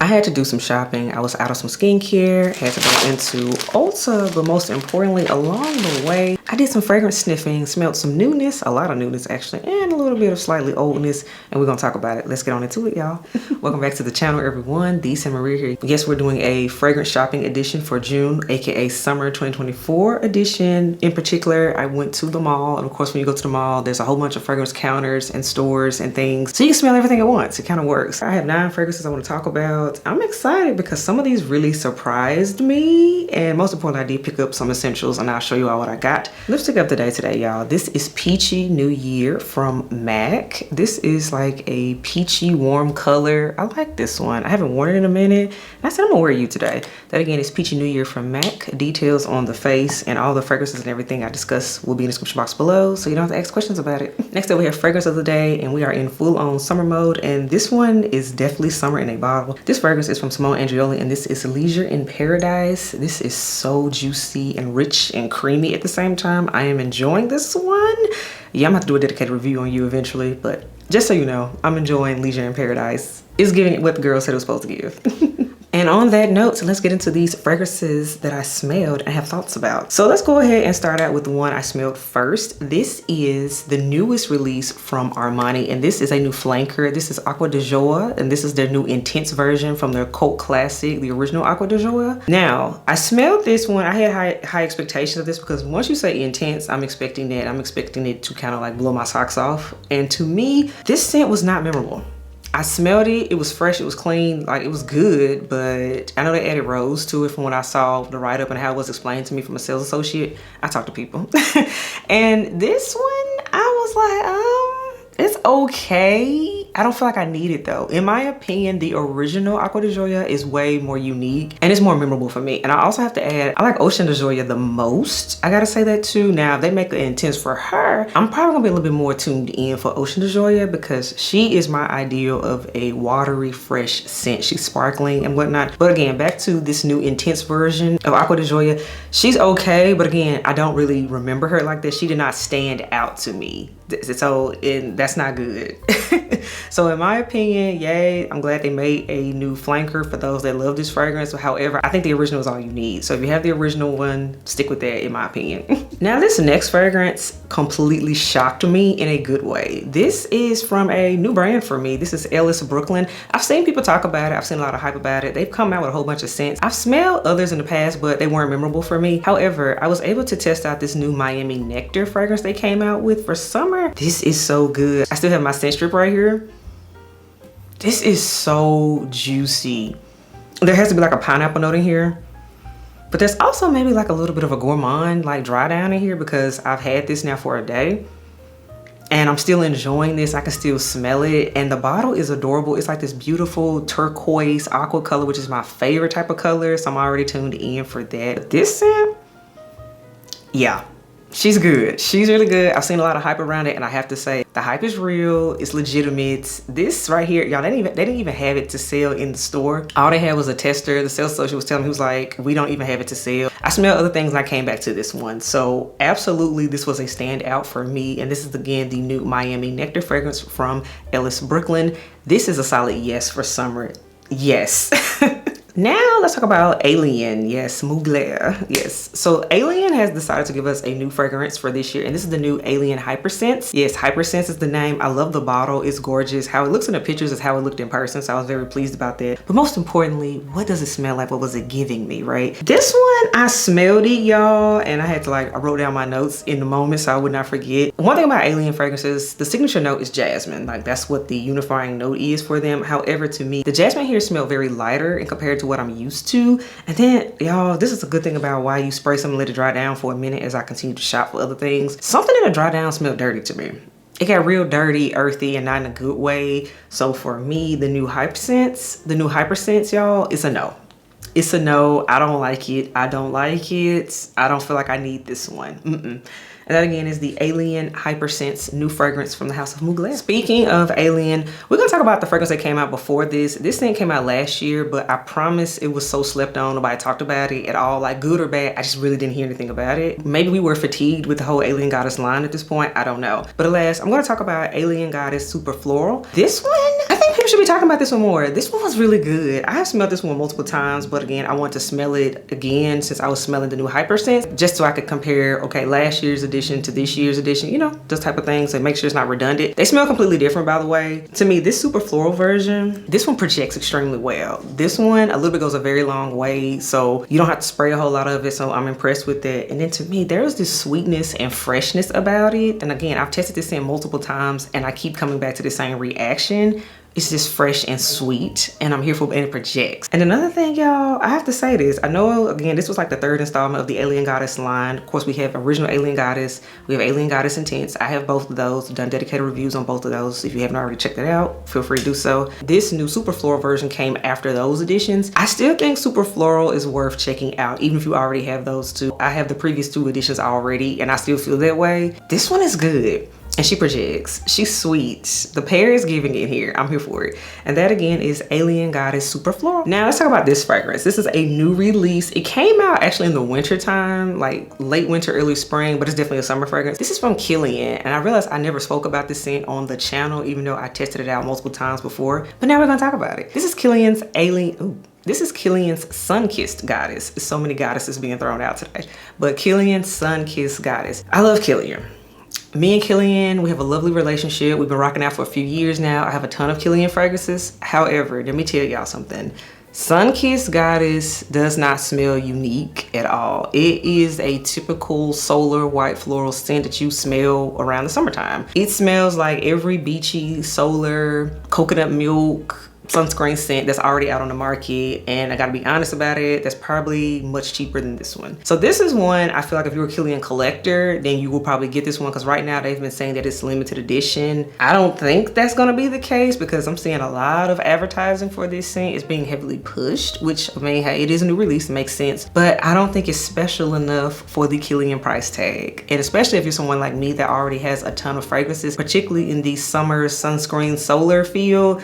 had to do some shopping. I was out of some skincare, had to go into Ulta, but most importantly, along the way, I did some fragrance sniffing, smelled some newness, a lot of newness actually, and a little bit of slightly oldness, and we're gonna talk about it. Let's get on into it, y'all. Welcome back to the channel, everyone. Dee Maria here. Yes, we're doing a fragrance shopping edition for June, aka summer 2024 edition. In particular, I went to the mall, and of course, when you go to the mall, there's a whole bunch of fragrance counters and stores and things, so you can smell everything at once. It kind of works. I have 9 fragrances I want to talk about. I'm excited because some of these really surprised me, and most importantly, I did pick up some essentials, and I'll show you all what I got. Lipstick of the day today, y'all. This is Peachy New Year from MAC. This is like a peachy warm color. I like this one. I haven't worn it in a minute. I said I'm gonna wear you today. That again is Peachy New Year from MAC. Details on the face and all the fragrances and everything I discuss will be in the description box below, so you don't have to ask questions about it. Next up, we have fragrance of the day, and we are in full-on summer mode, and this one is definitely summer in a bottle. This fragrance is from Simone Andreoli, and this is Leisure in Paradise. This is so juicy and rich and creamy at the same time. I am enjoying this one. Yeah, I'm gonna have to do a dedicated review on you eventually, but just so you know, I'm enjoying Leisure in Paradise. It's giving what the girl said it was supposed to give. And on that note, so let's get into these fragrances that I smelled and have thoughts about. So let's go ahead and start out with the one I smelled first. This is the newest release from Armani, and this is a new flanker. This is Acqua di Gioia, and this is their new intense version from their cult classic, the original Acqua di Gioia. Now, I smelled this one. I had high expectations of this because once you say intense, I'm expecting that. I'm expecting it to kind of like blow my socks off. And to me, this scent was not memorable. I smelled it, it was fresh, it was clean, like it was good, but I know they added rose to it from what I saw, the write-up and how it was explained to me from a sales associate. I talk to people. And this one, I was like, it's okay. I don't feel like I need it though. In my opinion, the original Acqua di Gioia is way more unique and it's more memorable for me. And I also have to add, I like Ocean di Gioia the most. I gotta say that too. Now, if they make it intense for her, I'm probably gonna be a little bit more tuned in for Ocean di Gioia because she is my ideal of a watery, fresh scent. She's sparkling and whatnot. But again, back to this new intense version of Acqua di Gioia. She's okay, but again, I don't really remember her like that. She did not stand out to me. So, and that's not good. So in my opinion, yay, I'm glad they made a new flanker for those that love this fragrance. However, I think the original is all you need. So if you have the original one, stick with that in my opinion. Now this next fragrance completely shocked me in a good way. This is from a new brand for me. This is Ellis Brooklyn. I've seen people talk about it. I've seen a lot of hype about it. They've come out with a whole bunch of scents. I've smelled others in the past, but they weren't memorable for me. However, I was able to test out this new Miami Nectar fragrance they came out with for summer. This is so good. I still have my scent strip right here. This is so juicy. There has to be like a pineapple note in here, but there's also maybe like a little bit of a gourmand, like dry down in here because I've had this now for a day and I'm still enjoying this. I can still smell it. And the bottle is adorable. It's like this beautiful turquoise aqua color, which is my favorite type of color. So I'm already tuned in for that. But this scent, yeah. She's good. She's really good. I've seen a lot of hype around it, and I have to say the hype is real. It's legitimate. This right here, y'all, they didn't even have it to sell in the store. All they had was a tester. The sales associate was telling me, he was like, we don't even have it to sell. I smelled other things and I came back to this one. So absolutely, this was a standout for me. And this is again the new Miami Nectar fragrance from Ellis Brooklyn. This is a solid yes for summer. Yes. Now let's talk about Alien. Yes, Mugler. Yes. So Alien has decided to give us a new fragrance for this year, and this is the new Alien Hypersense. Yes, Hypersense is the name. I love the bottle. It's gorgeous. How it looks in the pictures is how it looked in person, so I was very pleased about that. But most importantly, what does it smell like? What was it giving me, right? This one, I smelled it, y'all, and I had to I wrote down my notes in the moment so I would not forget. One thing about Alien fragrances, the signature note is jasmine. Like that's what the unifying note is for them. However, to me, the jasmine here smelled very lighter in compared to what I'm used to. And then y'all, this is a good thing about why you spray something and let it dry down for a minute as I continue to shop for other things. Something in a dry down smelled dirty to me. It got real dirty, earthy, and not in a good way. So for me, the new Hypersense, y'all, it's a no. It's a no. I don't like it. I don't like it. I don't feel like I need this one. And that again is the Alien Hypersense new fragrance from the House of Mugler. Speaking of Alien, we're gonna talk about the fragrance that came out before this. This thing came out last year, but I promise it was so slept on. Nobody talked about it at all, like good or bad. I just really didn't hear anything about it. Maybe we were fatigued with the whole Alien Goddess line at this point. I don't know. But alas, I'm gonna talk about Alien Goddess Super Floral. This one, I think people people should be talking about this one more. This one was really good. I have smelled this one multiple times, but again, I want to smell it again since I was smelling the new Hyper Sense, just so I could compare, okay, last year's edition to this year's edition, you know, those type of things, and make sure it's not redundant. They smell completely different, by the way. To me, this super floral version, this one projects extremely well. This one, a little bit goes a very long way, so you don't have to spray a whole lot of it, so I'm impressed with that. And then to me, there's this sweetness and freshness about it. And again, I've tested this scent multiple times and I keep coming back to the same reaction. It's just fresh and sweet, and I'm here for it. And it projects. And another thing, y'all, I have to say this. I know, again, this was like the third installment of the Alien Goddess line. Of course, we have original Alien Goddess. We have Alien Goddess Intense. I have both of those. Done dedicated reviews on both of those. If you haven't already checked it out, feel free to do so. This new Super Floral version came after those editions. I still think Super Floral is worth checking out, even if you already have those two. I have the previous two editions already, and I still feel that way. This one is good. And she projects. She's sweet. The pear is giving it here. I'm here for it. And that again is Alien Goddess Super Floral. Now let's talk about this fragrance. This is a new release. It came out actually in the winter time, like late winter, early spring, but it's definitely a summer fragrance. This is from Kilian. And I realized I never spoke about this scent on the channel, even though I tested it out multiple times before. But now we're gonna talk about it. This is Kilian's This is Kilian's Sun-Kissed Goddess. There's so many goddesses being thrown out today. But Kilian's Sun-Kissed Goddess. I love Kilian. Me and Kilian, we have a lovely relationship. We've been rocking out for a few years now. I have a ton of Kilian fragrances. However, let me tell y'all something. Sun-Kissed Goddess does not smell unique at all. It is a typical solar white floral scent that you smell around the summertime. It smells like every beachy, solar, coconut milk, sunscreen scent that's already out on the market, and I gotta be honest about it, that's probably much cheaper than this one. So this is one I feel like if you're a Kilian collector, then you will probably get this one, because right now they've been saying that it's limited edition. I don't think that's gonna be the case, because I'm seeing a lot of advertising for this scent. It's being heavily pushed, which I mean, hey, it is a new release, it makes sense, but I don't think it's special enough for the Kilian price tag. And especially if you're someone like me that already has a ton of fragrances, particularly in the summer sunscreen solar field,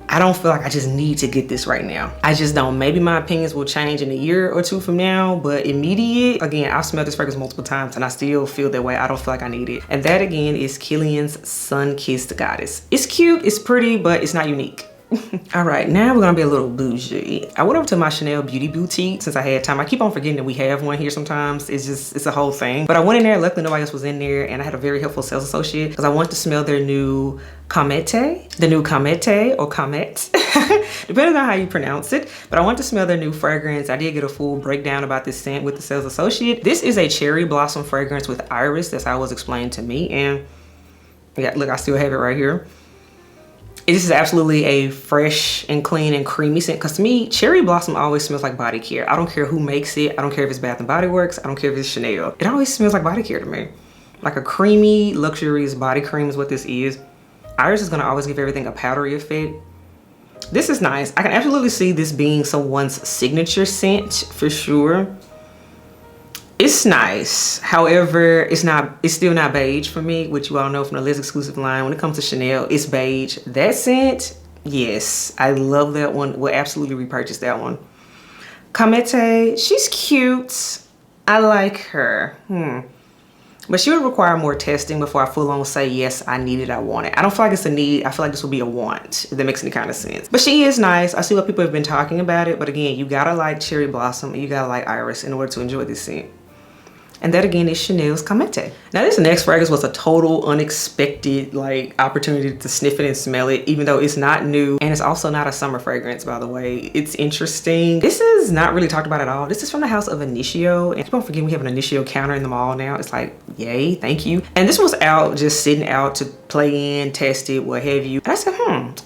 I don't feel like I just need to get this right now. I just don't. Maybe my opinions will change in a year or two from now, but immediate, again, I've smelled this fragrance multiple times and I still feel that way. I don't feel like I need it. And that again is Kilian's Sun-Kissed Goddess. It's cute, it's pretty, but it's not unique. All right, now we're gonna be a little bougie. I went over to my Chanel Beauty Boutique since I had time. I keep on forgetting that we have one here sometimes. It's a whole thing. But I went in there, luckily nobody else was in there, and I had a very helpful sales associate because I wanted to smell their new Comete, or Comet, depending on how you pronounce it. But I wanted to smell their new fragrance. I did get a full breakdown about this scent with the sales associate. This is a cherry blossom fragrance with iris. That's how it was explained to me. And yeah, look, I still have it right here. This is absolutely a fresh and clean and creamy scent, because to me, cherry blossom always smells like body care. I don't care who makes it. I don't care if it's Bath & Body Works. I don't care if it's Chanel. It always smells like body care to me. Like a creamy, luxurious body cream is what this is. Iris is gonna always give everything a powdery effect. This is nice. I can absolutely see this being someone's signature scent for sure. It's nice. However, it's still not beige for me, which you all know from the Liz exclusive line. When it comes to Chanel, it's beige. That scent, yes, I love that one. We'll absolutely repurchase that one. Comete, she's cute. I like her. But she would require more testing before I full on say, yes, I need it, I want it. I don't feel like it's a need. I feel like this would be a want, if that makes any kind of sense. But she is nice. I see what people have been talking about it. But again, you gotta like cherry blossom and you gotta like iris in order to enjoy this scent. And that again is Chanel's Comete. Now this next fragrance was a total unexpected like opportunity to sniff it and smell it, even though it's not new. And it's also not a summer fragrance, by the way. It's interesting. This is not really talked about at all. This is from the house of Initio. And don't forget, we have an Initio counter in the mall now. It's like, yay, thank you. And this was out, just sitting out to play in, test it, what have you. And I said,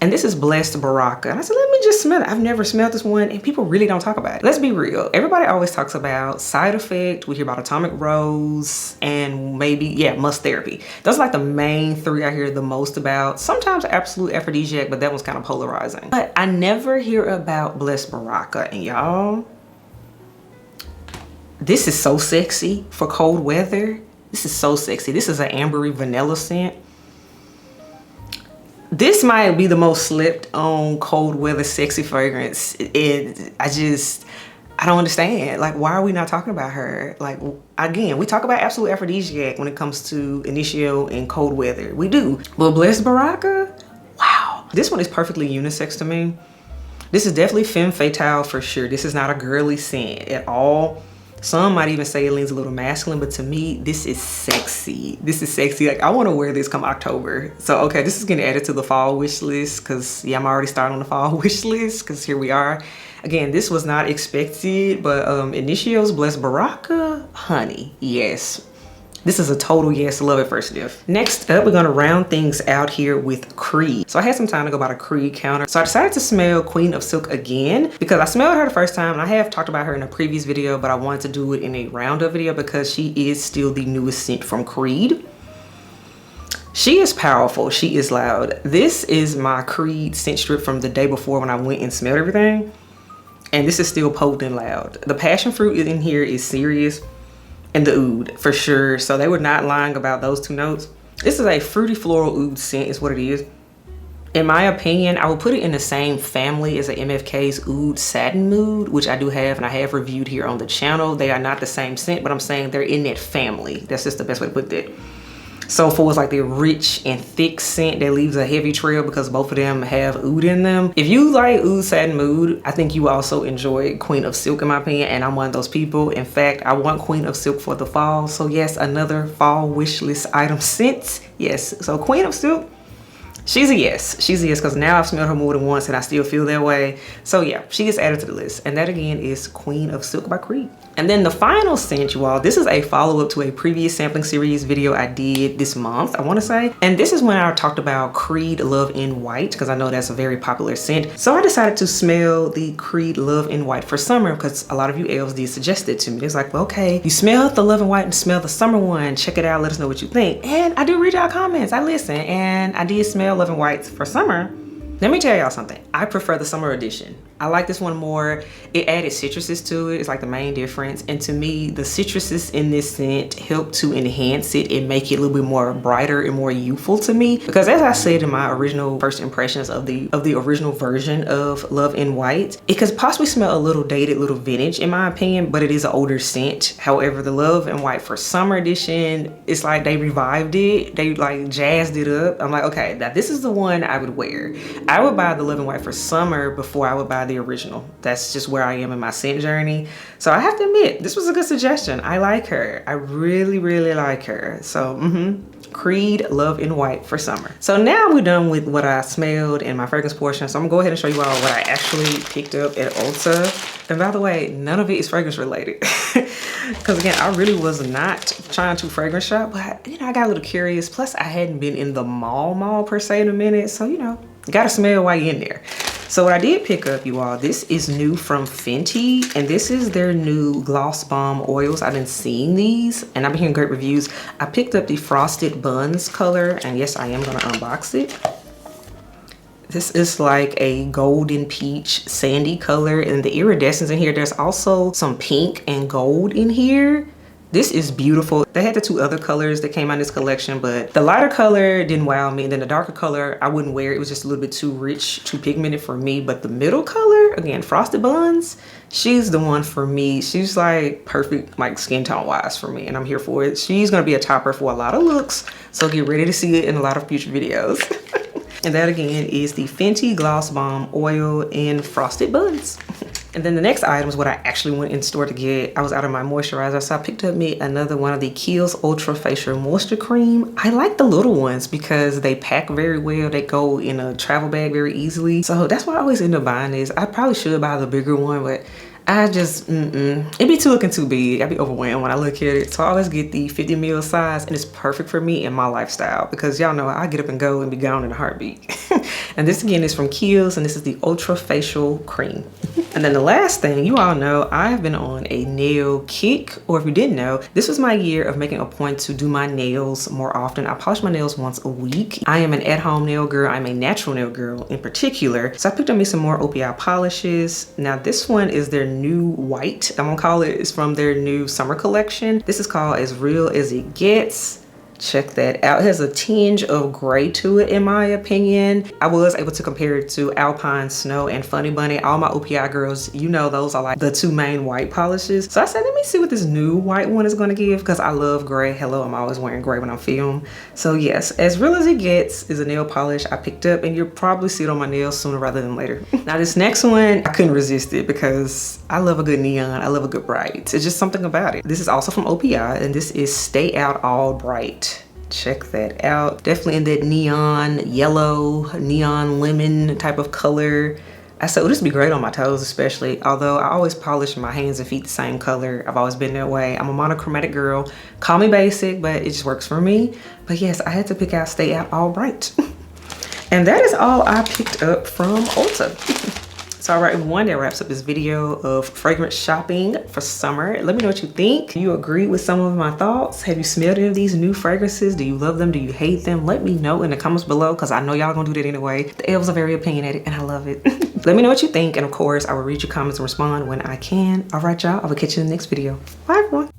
And this is Blessed Baraka. And I said, let me just smell it. I've never smelled this one and people really don't talk about it. Let's be real. Everybody always talks about side effect. We hear about atomic rose and maybe, yeah, must therapy. Those are like the main three I hear the most about. Sometimes absolute aphrodisiac, but that one's kind of polarizing. But I never hear about Blessed Baraka. And y'all, this is so sexy for cold weather. This is so sexy. This is an ambery vanilla scent. This might be the most slept on cold weather sexy fragrance. I don't understand. Like, why are we not talking about her? Like, again, we talk about absolute aphrodisiac when it comes to Initio and cold weather. We do. But Blessed Baraka, wow. This one is perfectly unisex to me. This is definitely femme fatale for sure. This is not a girly scent at all. Some might even say it leans a little masculine, but to me, this is sexy. This is sexy. Like, I want to wear this come October. So, okay, this is getting added to the fall wish list because, yeah, I'm already starting on the fall wish list because here we are. Again, this was not expected, but Initios Bless Baraka Honey. Yes. This is a total yes, love at first sniff. Next up, we're gonna round things out here with Creed. So I had some time to go by the Creed counter. So I decided to smell Queen of Silk again because I smelled her the first time and I have talked about her in a previous video, but I wanted to do it in a roundup video because she is still the newest scent from Creed. She is powerful, she is loud. This is my Creed scent strip from the day before when I went and smelled everything. And this is still potent and loud. The passion fruit in here is serious. And the oud for sure. So they were not lying about those two notes. This is a fruity floral oud scent is what it is. In my opinion, I would put it in the same family as a MFK's Oud Satin Mood, which I do have and I have reviewed here on the channel. They are not the same scent, but I'm saying they're in that family. That's just the best way to put that. So for it's like the rich and thick scent that leaves a heavy trail because both of them have oud in them. If you like Oud Satin Mood, I think you also enjoy Queen of Silk in my opinion, and I'm one of those people. In fact, I want Queen of Silk for the fall. So yes, another fall wish list item scent. Yes, so Queen of Silk, she's a yes. She's a yes because now I've smelled her more than once and I still feel that way. So yeah, she gets added to the list. And that again is Queen of Silk by Creed. And then the final scent, you all, this is a follow-up to a previous sampling series video I did this month, I want to say. And this is when I talked about Creed Love in White because I know that's a very popular scent. So I decided to smell the Creed Love in White for summer because a lot of you elves did suggest it to me. It's like, well, okay, you smell the Love in White and smell the summer one. Check it out. Let us know what you think. And I do read y'all comments. I listen and I did smell Love in White for summer. Let me tell y'all something. I prefer the summer edition. I like this one more. It added citruses to it. It's like the main difference. And to me, the citruses in this scent help to enhance it and make it a little bit more brighter and more youthful to me. Because as I said in my original first impressions of the original version of Love in White, it could possibly smell a little dated, little vintage in my opinion, but it is an older scent. However, the Love in White for summer edition, it's like they revived it. They like jazzed it up. I'm like, okay, now this is the one I would wear. I would buy the Love in White for summer before I would buy the original. That's just where I am in my scent journey. So I have to admit, this was a good suggestion. I like her. I really, really like her. So, Creed Love in White for summer. So now we're done with what I smelled in my fragrance portion. So I'm gonna go ahead and show you all what I actually picked up at Ulta. And by the way, none of it is fragrance related. Because again, I really was not trying to fragrance shop, but you know, I got a little curious. Plus I hadn't been in the mall per se in a minute. So, you know, you gotta smell while you're in there. So what I did pick up, you all, this is new from Fenty, and this is their new Gloss Bomb oils. I've been seeing these, and I've been hearing great reviews. I picked up the Frosted Buns color, and yes, I am gonna unbox it. This is like a golden peach sandy color, and the iridescence in here, there's also some pink and gold in here. This is beautiful. They had the two other colors that came out in this collection, but the lighter color didn't wow me. And then the darker color, I wouldn't wear. It was just a little bit too rich, too pigmented for me. But the middle color, again, Frosted Buns, she's the one for me. She's like perfect, like skin tone wise for me. And I'm here for it. She's gonna be a topper for a lot of looks. So get ready to see it in a lot of future videos. And that again is the Fenty Gloss Bomb Oil in Frosted Buns. And then the next item is what I actually went in store to get. I was out of my moisturizer, so I picked up me another one of the Kiehl's Ultra Facial Moisture Cream. I like the little ones because they pack very well. They go in a travel bag very easily. So that's why I always end up buying this. I probably should buy the bigger one, but I just, it be looking too big. I be overwhelmed when I look at it. So I always get the 50 ml size, and it's perfect for me and my lifestyle because y'all know I get up and go and be gone in a heartbeat. And this again is from Kiehl's, and this is the Ultra Facial Cream. And then the last thing, you all know I have been on a nail kick, or if you didn't know, this was my year of making a point to do my nails more often. I polish my nails once a week. I am an at-home nail girl. I'm a natural nail girl in particular. So I picked up me some more OPI polishes. Now this one is their new white, I'm gonna call it. It's from their new summer collection. This is called As Real As It Gets. Check that out. It has a tinge of gray to it in my opinion. I was able to compare it to Alpine Snow and Funny Bunny. All my OPI girls, you know those are like the two main white polishes. So I said, let me see what this new white one is going to give because I love gray. Hello, I'm always wearing gray when I'm filming. So yes, as real as it gets is a nail polish I picked up, and you'll probably see it on my nails sooner rather than later. Now this next one, I couldn't resist it because I love a good neon. I love a good bright. It's just something about it. This is also from OPI, and this is Stay Out All Bright. Check that out. Definitely in that neon yellow, neon lemon type of color. I said, oh, this would be great on my toes especially. Although I always polish my hands and feet the same color. I've always been that way. I'm a monochromatic girl. Call me basic, but it just works for me. But yes, I had to pick out Stay Out All Bright. And that is all I picked up from Ulta. So all right, everyone, that wraps up this video of fragrance shopping for summer. Let me know what you think. Do you agree with some of my thoughts? Have you smelled any of these new fragrances? Do you love them? Do you hate them? Let me know in the comments below because I know y'all gonna do that anyway. The elves are very opinionated and I love it. Let me know what you think. And of course, I will read your comments and respond when I can. All right, y'all, I will catch you in the next video. Bye, everyone.